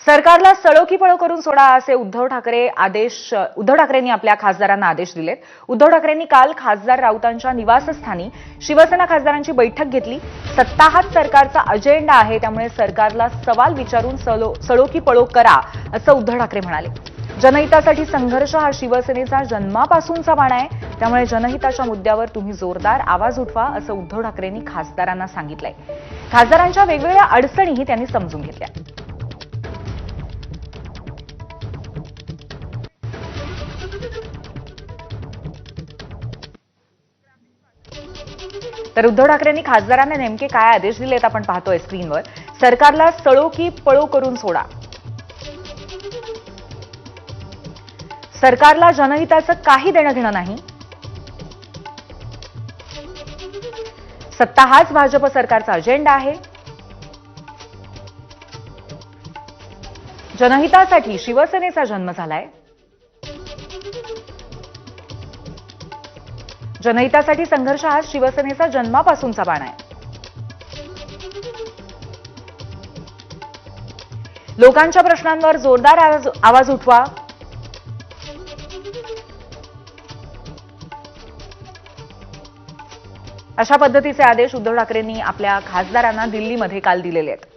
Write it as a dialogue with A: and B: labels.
A: सरकारला सळो की पळो करून सोडा असे उद्धव ठाकरेंनी आपल्या खासदारांना आदेश दिलेत। उद्धव ठाकरेंनी काल खासदार राऊतांच्या निवासस्थानी शिवसेना खासदारांची बैठक घेतली। सत्ता हाच सरकारचा अजेंडा आहे, त्यामुळे सरकारला सवाल विचारून सळो की पळो करा असं उद्धव ठाकरे म्हणाले। जनहितासाठी संघर्ष हा शिवसेनेचा जन्मापासूनचा बाणा आहे, त्यामुळे जनहिताच्या मुद्द्यावर तुम्ही जोरदार आवाज उठवा असं उद्धव ठाकरेंनी खासदारांना सांगितलंय। खासदारांच्या वेगवेगळ्या अडचणीही त्यांनी समजून घेतल्या। तर उद्धव ठाकरेंनी खासदारांना नेमके काय आदेश दिलेत आपण पाहतोय स्क्रीनवर। सरकारला सळो की पळो करून सोडा। सरकारला जनहिताचं काही देणं घेणं नाही। सत्ता हाच भाजप सरकारचा अजेंडा आहे। जनहितासाठी शिवसेनेचा जन्म झालाय। जनहितासाठी संघर्ष हा शिवसेनेचा जन्मापासूनचा बाणा आहे। लोकांच्या प्रश्नांवर जोरदार आवाज उठवा। अशा पद्धतीचे आदेश उद्धव ठाकरेंनी आपल्या खासदारांना दिल्लीमध्ये काल दिलेले आहेत।